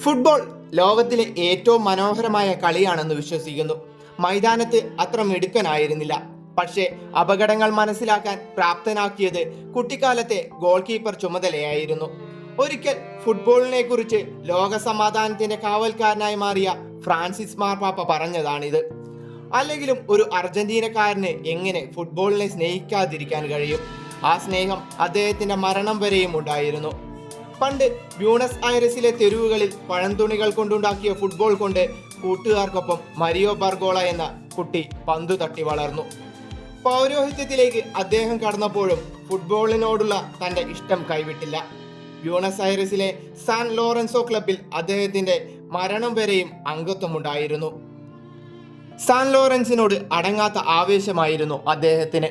Football ലോകത്തിലെ ഏറ്റവും മനോഹരമായ കളിയാണെന്ന് വിശ്വസിക്കുന്നു. മൈതാനത്ത് അത്ര മിടുക്കനായിരുന്നില്ല, പക്ഷേ അപകടങ്ങൾ മനസ്സിലാക്കാൻ പ്രാപ്തനാക്കിയത് കുട്ടിക്കാലത്തെ ഗോൾ കീപ്പർ ചുമതലയായിരുന്നു. ഒരിക്കൽ ഫുട്ബോളിനെ കുറിച്ച് ലോക സമാധാനത്തിന്റെ കാവൽക്കാരനായി മാറിയ ഫ്രാൻസിസ് മാർപ്പാപ്പ പറഞ്ഞതാണിത്. അല്ലെങ്കിലും ഒരു അർജന്റീനക്കാരന് എങ്ങനെ ഫുട്ബോളിനെ സ്നേഹിക്കാതിരിക്കാൻ കഴിയും? ആ സ്നേഹം അദ്ദേഹത്തിന്റെ മരണം വരെയും ഉണ്ടായിരുന്നു. പണ്ട് ബ്യൂണസ് ഐറസിലെ തെരുവുകളിൽ പഴംതുണികൾ കൊണ്ടുണ്ടാക്കിയ ഫുട്ബോൾ കൊണ്ട് കൂട്ടുകാർക്കൊപ്പം മരിയോ ബർഗോള എന്ന കുട്ടി പന്തു തട്ടി വളർന്നു. പൗരോഹിത്യത്തിലേക്ക് അദ്ദേഹം കടന്നപ്പോഴും ഫുട്ബോളിനോടുള്ള തൻ്റെ ഇഷ്ടം കൈവിട്ടില്ല. ബ്യൂണസ് ഐറസിലെ സാൻ ലോറൻസോ ക്ലബിൽ അദ്ദേഹത്തിൻ്റെ മരണം വരെയും അംഗത്വമുണ്ടായിരുന്നു. സാൻ ലോറൻസിനോട് അടങ്ങാത്ത ആവേശമായിരുന്നു അദ്ദേഹത്തിന്.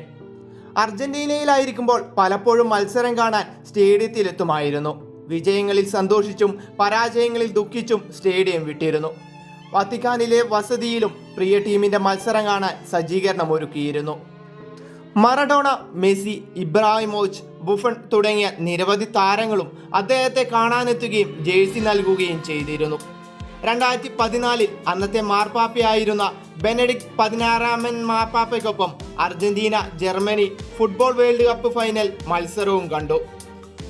അർജന്റീനയിലായിരിക്കുമ്പോൾ പലപ്പോഴും മത്സരം കാണാൻ സ്റ്റേഡിയത്തിലെത്തുമായിരുന്നു. വിജയങ്ങളിൽ സന്തോഷിച്ചും പരാജയങ്ങളിൽ ദുഃഖിച്ചും സ്റ്റേഡിയം വിട്ടിരുന്നു. വത്തിക്കാനിലെ വസതിയിലും പ്രിയ ടീമിന്റെ മത്സരം കാണാൻ സജ്ജീകരണം ഒരുക്കിയിരുന്നു. മറഡോണ, മെസ്സി, ഇബ്രാഹിമോവിച്ച്, ബുഫൺ തുടങ്ങിയ നിരവധി താരങ്ങളും അദ്ദേഹത്തെ കാണാനെത്തുകയും ജേഴ്സി നൽകുകയും ചെയ്തിരുന്നു. 2014 അന്നത്തെ മാർപ്പാപ്പയായിരുന്ന ബെനഡിക്ട് 16 മാർപ്പാപ്പയ്ക്കൊപ്പം Argentina Germany football world cup final മത്സരവും കണ്ടു.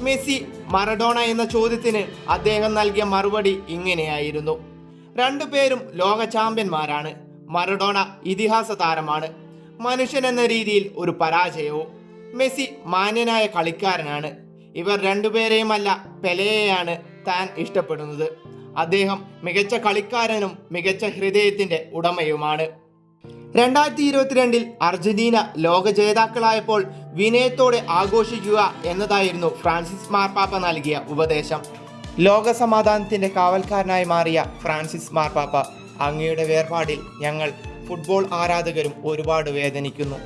മെസ്സി, മറഡോണ എന്ന ചോദ്യത്തിന് അദ്ദേഹം നൽകിയ മറുപടി ഇങ്ങനെയായിരുന്നു: രണ്ടുപേരും ലോക ചാമ്പ്യന്മാരാണ്. മറഡോണ ഇതിഹാസ താരമാണ്, മനുഷ്യൻ എന്ന രീതിയിൽ ഒരു പരാജയവും. മെസ്സി മാന്യനായ കളിക്കാരനാണ്. ഇവർ രണ്ടുപേരെയുമല്ല, പെലെയെയാണ് താൻ ഇഷ്ടപ്പെടുന്നത്. അദ്ദേഹം മികച്ച കളിക്കാരനും മികച്ച ഹൃദയത്തിന്റെ ഉടമയുമാണ്. 2022 അർജന്റീന ലോക ജേതാക്കളായപ്പോൾ വിനയത്തോടെ ആഘോഷിക്കുക എന്നതായിരുന്നു ഫ്രാൻസിസ് മാർപ്പാപ്പ നൽകിയ ഉപദേശം. ലോക സമാധാനത്തിന്റെ കാവൽക്കാരനായി മാറിയ ഫ്രാൻസിസ് മാർപ്പാപ്പ, അങ്ങയുടെ വേർപാടിൽ ഞങ്ങൾ ഫുട്ബോൾ ആരാധകരും ഒരുപാട് വേദനിക്കുന്നു.